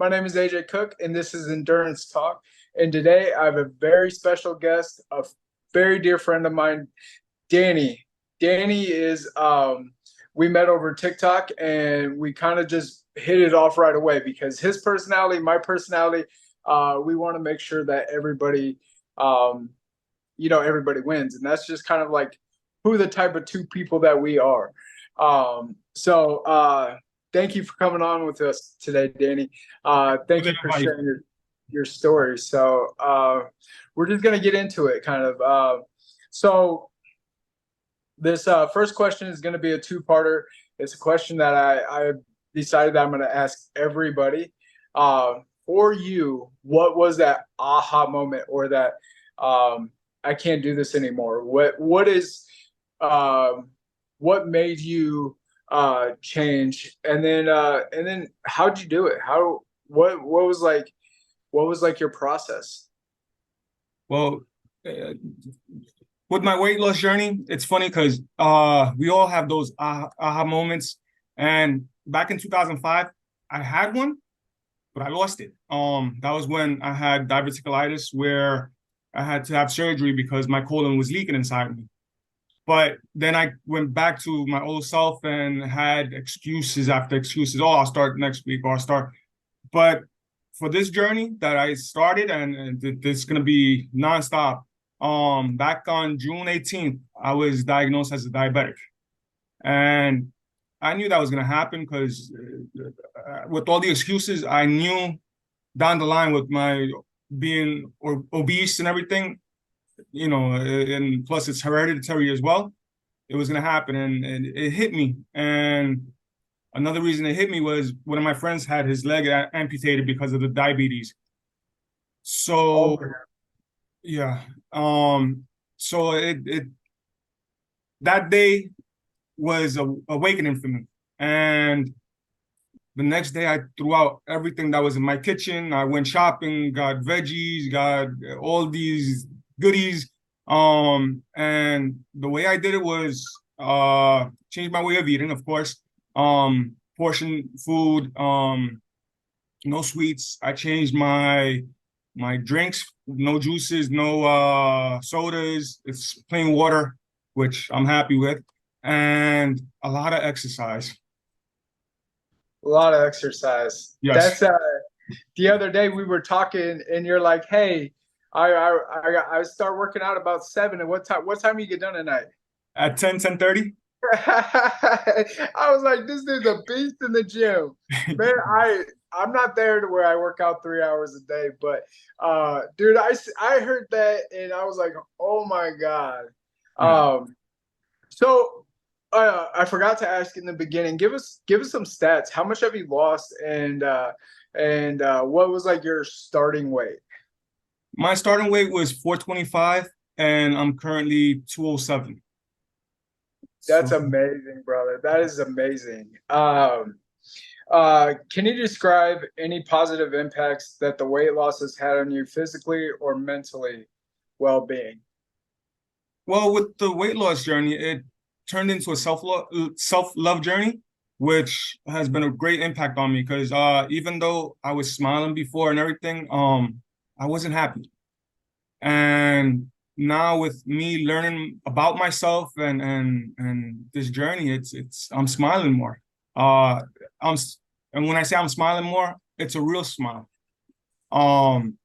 My name is AJ Cook, and this is Endurance Talk. And today I have a very special guest, a very dear friend of mine, Danny. Danny is, we met over TikTok, and we kind of just hit it off right away because his personality, my personality, we want to make sure that um, everybody wins. And that's just kind of like who the type of two people that we are. Thank you for coming on with us today, Danny. For Thank the you for invite. sharing your story. We're just going to get into it kind of. So this first question is going to be a two-parter. It's a question that I decided that I'm going to ask everybody. For you, what was that aha moment or that I can't do this anymore? Um, what made you change? And then how'd you do it? What was like your process? Well, uh, with my weight loss journey, it's funny because we all have those aha moments. And back in 2005, I had one, but I lost it. That was when I had diverticulitis, where I had to have surgery because my colon was leaking inside me. But then I went back to my old self and had excuses after excuses. Oh, I'll start next week, or I'll start. But for this journey that I started, and it's gonna be nonstop. Back on June 18th, I was diagnosed as a diabetic, and I knew that was gonna happen because with all the excuses, I knew down the line with my being obese and everything, and plus it's hereditary as well. It was gonna happen, and it hit me. And another reason it hit me was one of my friends had his leg amputated because of the diabetes. Oh, So yeah, so it that day was a awakening for me. And the next day, I threw out everything that was in my kitchen. I went shopping, got veggies, got all these goodies. And the way I did it was change my way of eating, of course. Portion food, no sweets. I changed my drinks, no juices, no sodas. It's plain water, which I'm happy with, and a lot of exercise. a lot of exercise. Yes, That's the other day we were talking, and you're like, "Hey, I start working out about 7. And what time you get done at night?" at 10:30. I was like, "This dude's a beast in the gym, man." I'm not there to where I work out 3 hours a day, but dude, I heard that and I was like, "Oh my god." Yeah. Um, so I forgot to ask in the beginning. Give us some stats. How much have you lost, and what was like your starting weight? My starting weight was 425, and I'm currently 207. That's So, amazing, brother. That is amazing. Can you describe any positive impacts that the weight loss has had on you physically or mentally well-being? well, with the weight loss journey, it turned into a self-love journey, which has been a great impact on me because even though I was smiling before and everything, I wasn't happy. And now with me learning about myself and this journey, it's I'm smiling more. Uh, I'm and when I say I'm smiling more, it's a real smile. Um,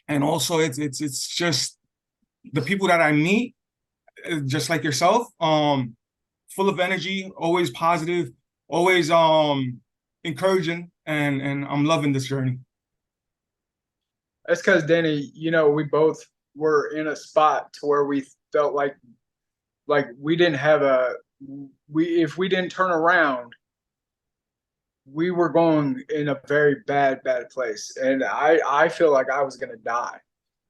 and also it's just the people that I meet, just like yourself, full of energy, always positive, always encouraging, and I'm loving this journey. That's because Danny, we both were in a spot to where we felt like we didn't have a we if we didn't turn around, we were going in a very bad place, and I feel like I was gonna die.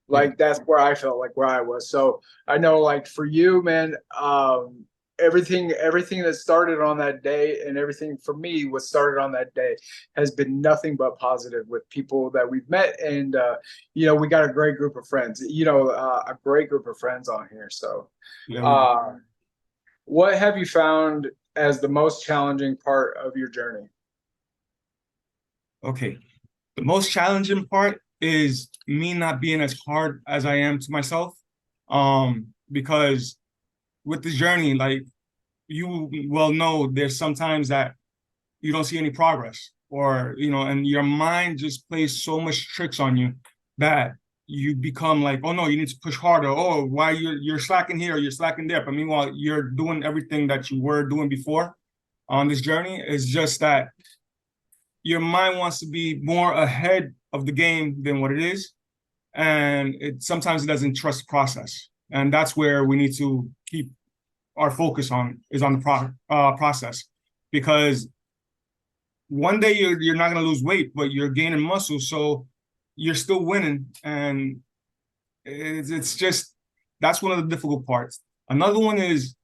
Yeah. Like that's where I felt like where I was. So I know, like for you, man, everything that started on that day and everything for me was started on that day has been nothing but positive with people that we've met, and we got a great group of friends. A great group of friends on here. So, Yeah, we do. uh, what have you found as the most challenging part of your journey? Okay. The most challenging part is me not being as hard as I am to myself. Because with the journey, like you well know, there's sometimes that you don't see any progress, or and your mind just plays so much tricks on you that you become like, oh no, you need to push harder. Oh, why you're slacking here, you're slacking there. But meanwhile, you're doing everything that you were doing before on this journey. It's just that your mind wants to be more ahead of the game than what it is, and it sometimes it doesn't trust the process, and that's where we need to keep our focus on is on the process, because one day you're not going to lose weight, but you're gaining muscle, so you're still winning, and it's just that's one of the difficult parts. Another one is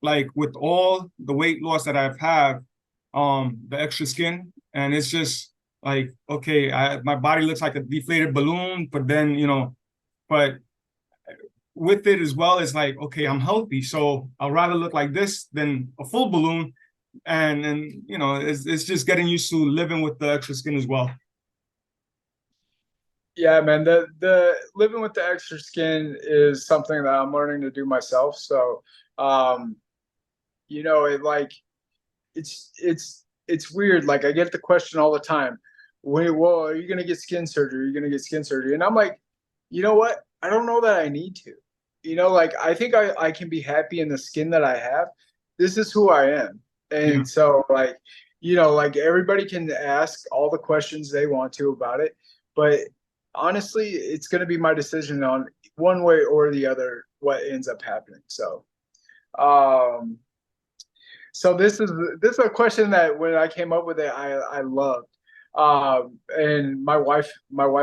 like with all the weight loss that I've had, the extra skin, and it's just like okay, my body looks like a deflated balloon, but then but with it as well, it's like okay, I'm healthy, so I'll rather look like this than a full balloon, and it's just getting used to living with the extra skin as well. Yeah, man, the living with the extra skin is something that I'm learning to do myself. So, um, it like it's weird. Like I get the question all the time. Wait, well, are you gonna get skin surgery? Are you gonna get skin surgery? And I'm like, you know what? I don't know that I need to. Like I think I can be happy in the skin that I have. This is who I am. Yeah. And so like, like everybody can ask all the questions they want to about it, but honestly, it's gonna be my decision on one way or the other what ends up happening. Um so this is a question that when I came up with it, I loved, and my wife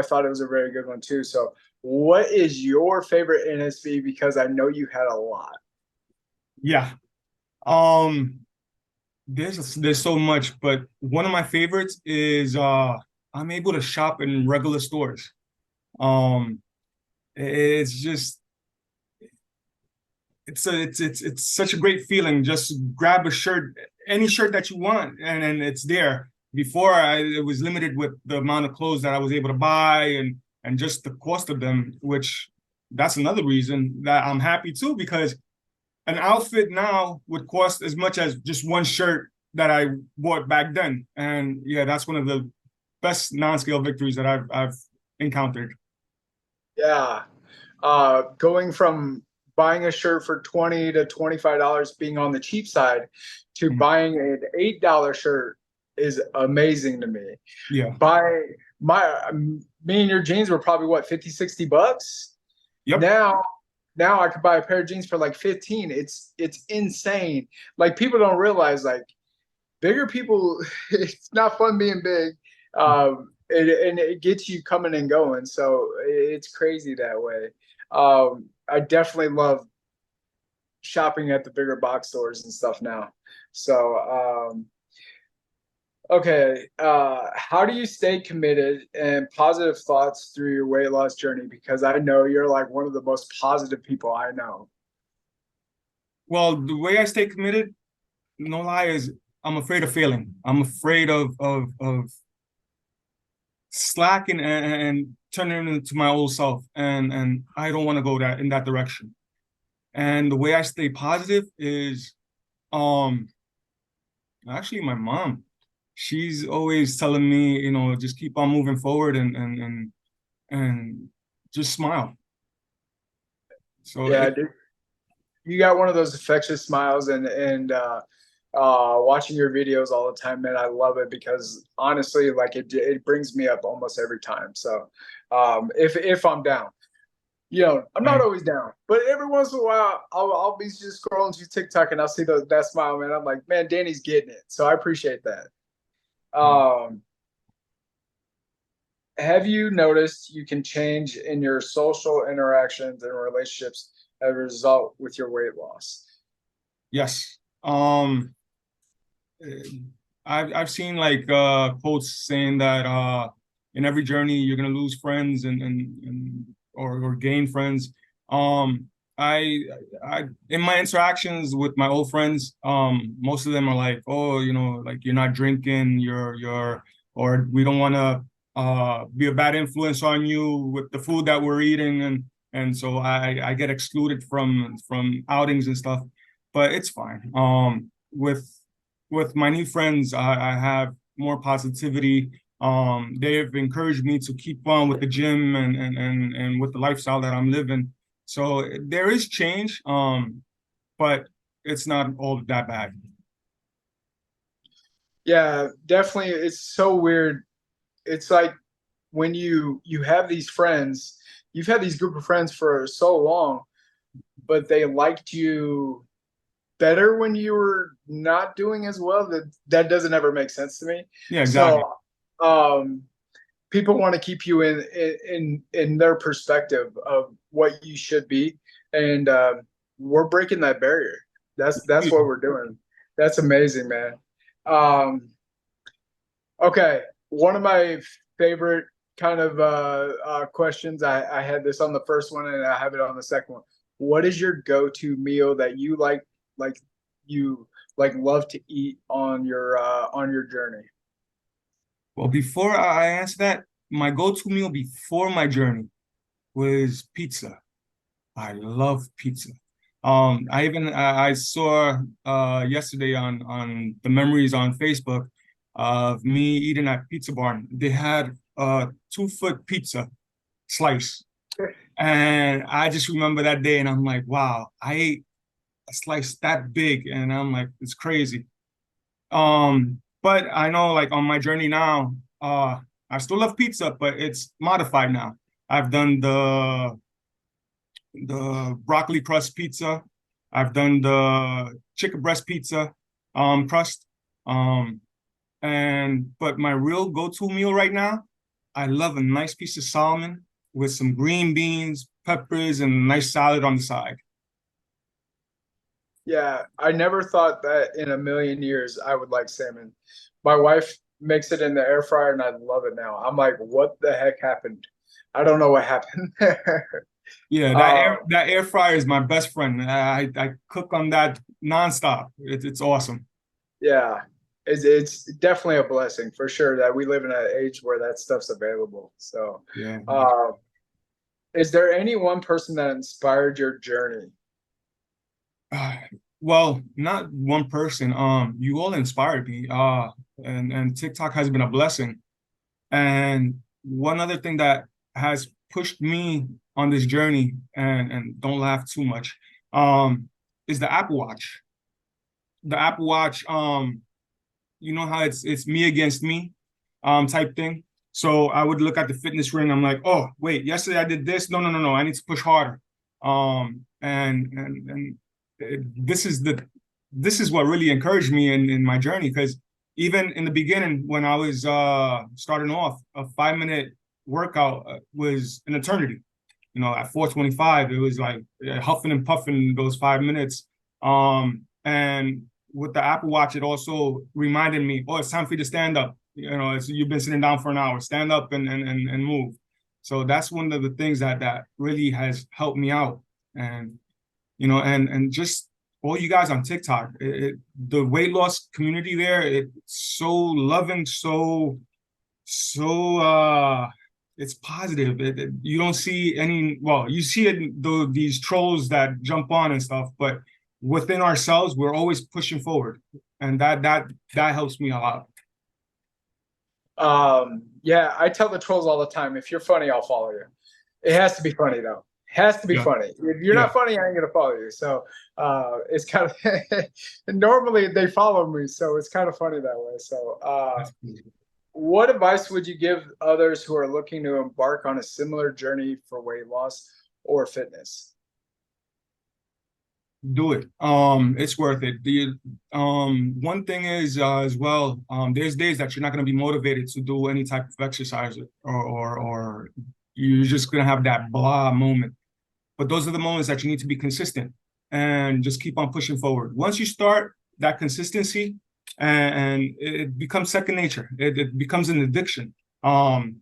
thought it was a very good one too. So, what is your favorite NSV? Because I know you had a lot. Yeah. Um, there's so much, but one of my favorites is I'm able to shop in regular stores. Um, it's just it's such a great feeling. Just grab a shirt, any shirt that you want, and it's there. Before it was limited with the amount of clothes that I was able to buy, and just the cost of them, which that's another reason that I'm happy too, because an outfit now would cost as much as just one shirt that I bought back then. And yeah, that's one of the best non-scale victories that I've encountered. Yeah, going from buying a shirt for $20 to $25 being on the cheap side to Mhm. buying an $8 shirt is amazing to me. Yeah. Buy my Me and your jeans were probably what, 50, $60. Yep. Now I could buy a pair of jeans for like 15. It's insane. Like people don't realize like bigger people it's not fun being big. And it gets you coming and going. So it's crazy that way. I definitely love shopping at the bigger box stores and stuff now. So okay, how do you stay committed and positive thoughts through your weight loss journey? Because I know you're like one of the most positive people I know. Well, the way I stay committed, no lie, is I'm afraid of failing. I'm afraid of slacking and turning into my old self, and I don't want to go that in that direction. And the way I stay positive is um actually my mom. She's always telling me, just keep on moving forward and just smile. So Yeah, dude, you got one of those infectious smiles, and watching your videos all the time, man. I love it because honestly, like it brings me up almost every time. So if I'm down, I'm not I, always down, but every once in a while, I'll be just scrolling through TikTok and I'll see that smile, man. I'm like, man, Danny's getting it. So I appreciate that. Um, have you noticed you can change in your social interactions and relationships as a result with your weight loss? yes. I've seen like quotes saying that in every journey you're gonna lose friends and or gain friends. Um I I in my interactions with my old friends, most of them are like, oh, like you're not drinking, you're or we don't wanna be a bad influence on you with the food that we're eating, and so I get excluded from outings and stuff, but it's fine. With my new friends, I have more positivity. They've encouraged me to keep on with the gym and with the lifestyle that I'm living. So there is change, but it's not all that bad. Yeah, definitely. It's so weird. It's like when you have these friends, you've had these group of friends for so long, but they liked you better when you were not doing as well. That doesn't ever make sense to me. Yeah, exactly. So um people want to keep you in their perspective of what you should be, and we're breaking that barrier. That's what we're doing. That's amazing, man. Um, okay, one of my favorite kind of questions. I had this on the first one, and I have it on the second one. What is your go-to meal that you like you like love to eat on your journey? Well, before I answer that, my go-to meal before my journey was pizza. I love pizza. I saw yesterday on the memories on Facebook of me eating at Pizza Barn. They had a 2 foot pizza slice, and I just remember that day, and I'm like, wow, I ate a slice that big, and I'm like, it's crazy. But I know like on my journey now, I still love pizza, but it's modified now. I've done the broccoli crust pizza. I've done the chicken breast pizza crust. Um, and but my real go-to meal right now, I love a nice piece of salmon with some green beans, peppers, and a nice salad on the side. Yeah, I never thought that in a million years I would like salmon. My wife makes it in the air fryer and I love it now. I'm like, what the heck happened? I don't know what happened there. Yeah, Uh, that air fryer is my best friend. I cook on that nonstop. It's awesome. yeah, it's definitely a blessing for sure that we live in an age where that stuff's available. So, Yeah. uh, is there any one person that inspired your journey? Uh, well, not one person. You all inspired me. And TikTok has been a blessing. And one other thing that has pushed me on this journey, and don't laugh too much, is the Apple Watch. The Apple Watch, you know how it's me against me, type thing. So I would look at the fitness ring. I'm like, oh wait, yesterday I did this. No, no, no, no. I need to push harder. And this is what really encouraged me in my journey, because even in the beginning when I was starting off, a 5 minute workout was an eternity. You know, at 4:25, it was like huffing and puffing those 5 minutes. And with the Apple Watch, it also reminded me, oh, it's time for you to stand up. You know, you've been sitting down for an hour. Stand up and move. So that's one of the things that really has helped me out. And and just all you guys on TikTok, the weight loss community there, it's so loving, so it's positive. You don't see any, well, you see it these trolls that jump on and stuff, but within ourselves, we're always pushing forward, and that helps me a lot. Yeah, I tell the trolls all the time, if you're funny, I'll follow you. It has to be funny though. Has to be Yeah, funny. If you're yeah. not funny, I ain't gonna follow you. So it's kind of normally they follow me, so it's kind of funny that way. So That's cool. what advice would you give others who are looking to embark on a similar journey for weight loss or fitness? Do it. It's worth it. The one thing is as well, there's days that you're not going to be motivated to do any type of exercise, or you're just going to have that blah moment. But those are the moments that you need to be consistent and just keep on pushing forward. Once you start that consistency, and it becomes second nature, it becomes an addiction.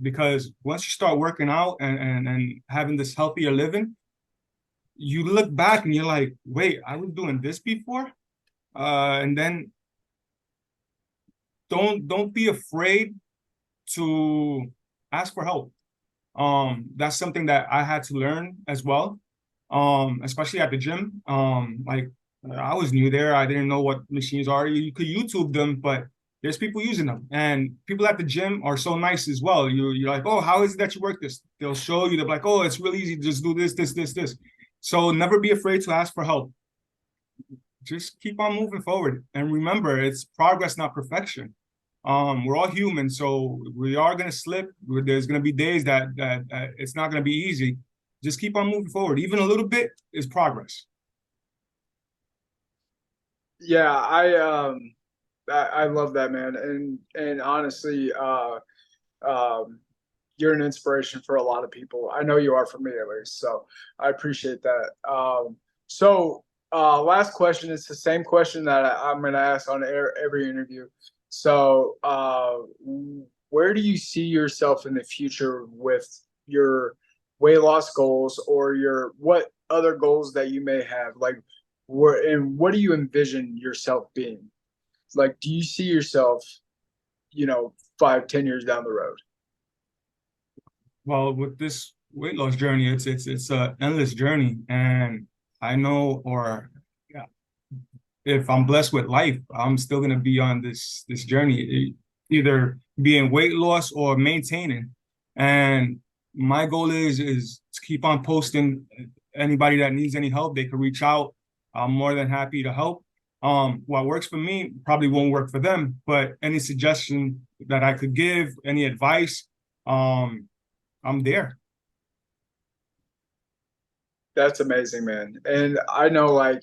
Because once you start working out and having this healthier living, you look back and you're like, wait, I was doing this before. And then don't be afraid to ask for help. That's something that I had to learn as well. Especially at the gym. Like I was new there. I didn't know what machines are. You could YouTube them, but there's people using them. And people at the gym are so nice as well. You're like, oh, how is it that you work this? They'll show you, they're like, oh, it's really easy. Just do this, this, this, this. So never be afraid to ask for help. Just keep on moving forward. And remember, it's progress, not perfection. We're all human, so we are gonna slip. There's gonna be days that it's not gonna be easy. Just keep on moving forward. Even a little bit is progress. Yeah, I love that, man. And honestly, um you're an inspiration for a lot of people. I know you are for me at least. So I appreciate that. Last question is the same question that I'm going to ask on every interview. So, where do you see yourself in the future with your weight loss goals or your what other goals that you may have? Like, what do you envision yourself being? Like, do you see yourself, 5, 10 years down the road? Well, with this weight loss journey, it's a endless journey, and I know, or yeah, if I'm blessed with life, I'm still gonna be on this journey, either being weight loss or maintaining. And my goal is to keep on posting. Anybody that needs any help, they can reach out. I'm more than happy to help. What works for me probably won't work for them, but any suggestion that I could give, any advice, I'm there. That's amazing, man. And I know like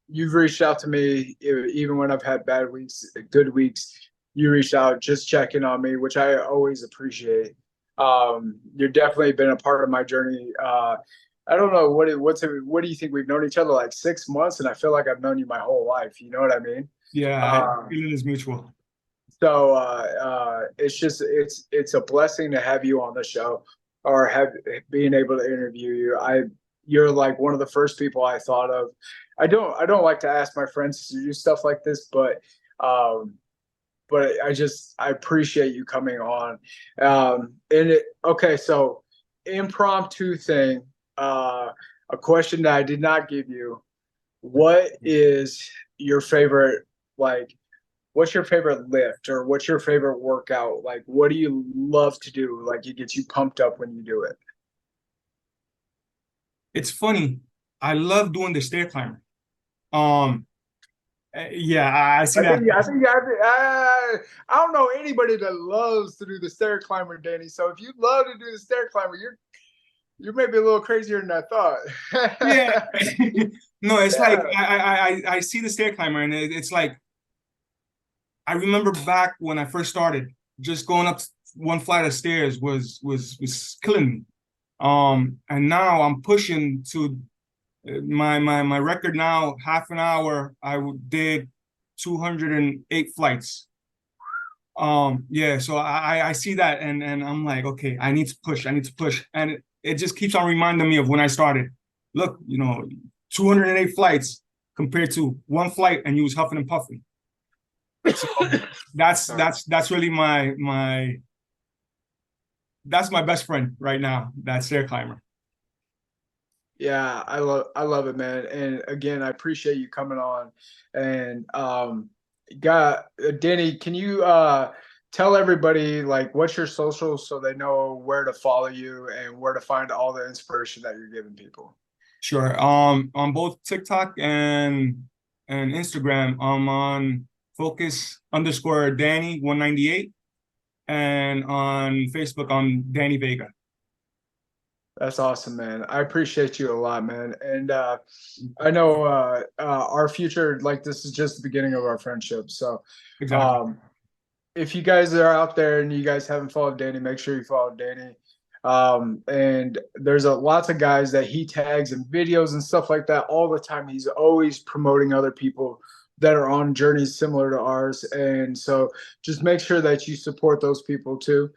you've reached out to me even when I've had bad weeks, good weeks. You reached out just checking on me, which I always appreciate. You've definitely been a part of my journey. I don't know what do you think we've known each other like 6 months, and I feel like I've known you my whole life. You know what I mean? Yeah, Um, feeling is mutual. it's just it's a blessing to have you on the show or have being able to interview you. You're like one of the first people I thought of. I don't like to ask my friends to do stuff like this, um, but I appreciate you coming on. Okay, so impromptu thing. A question that I did not give you. What is your favorite like what's your favorite lift or what's your favorite workout? Like, what do you love to do? Like, it gets you pumped up when you do it. It's funny. I love doing the stair climber. Um, yeah, I see that. I don't know anybody that loves to do the stair climber, Danny. So if you love to do the stair climber, you're maybe a little crazier than I Yeah. thought. No, it's like Yeah, I see the stair climber, and it's like I remember back when I first started, just going up one flight of stairs was killing me. And now I'm pushing to my record now, half an hour. Did 208 flights. Yeah, so I see that, and I'm like, okay, I need to push, I need to push, and it just keeps on reminding me of when I started. Look, 208 flights compared to one flight, and you was huffing and puffing. So that's sorry. that's really that's my best friend right now. That stair climber. Yeah, I love it, man. And again, I appreciate you coming on. And got Danny, can you tell everybody like what's your social so they know where to follow you and where to find all the inspiration that you're giving people? Sure. On both TikTok and Instagram, I'm on focus_Danny 198, and on Facebook, I'm Danny Vega. That's awesome, man. I appreciate you a lot, man. And I know our future, like this is just the beginning of our friendship. So Exactly. um, if you guys are out there and you guys haven't followed Danny, make sure you follow Danny. And there's lots of guys that he tags in videos and stuff like that all the time. He's always promoting other people that are on journeys similar to ours. And so just make sure that you support those people too.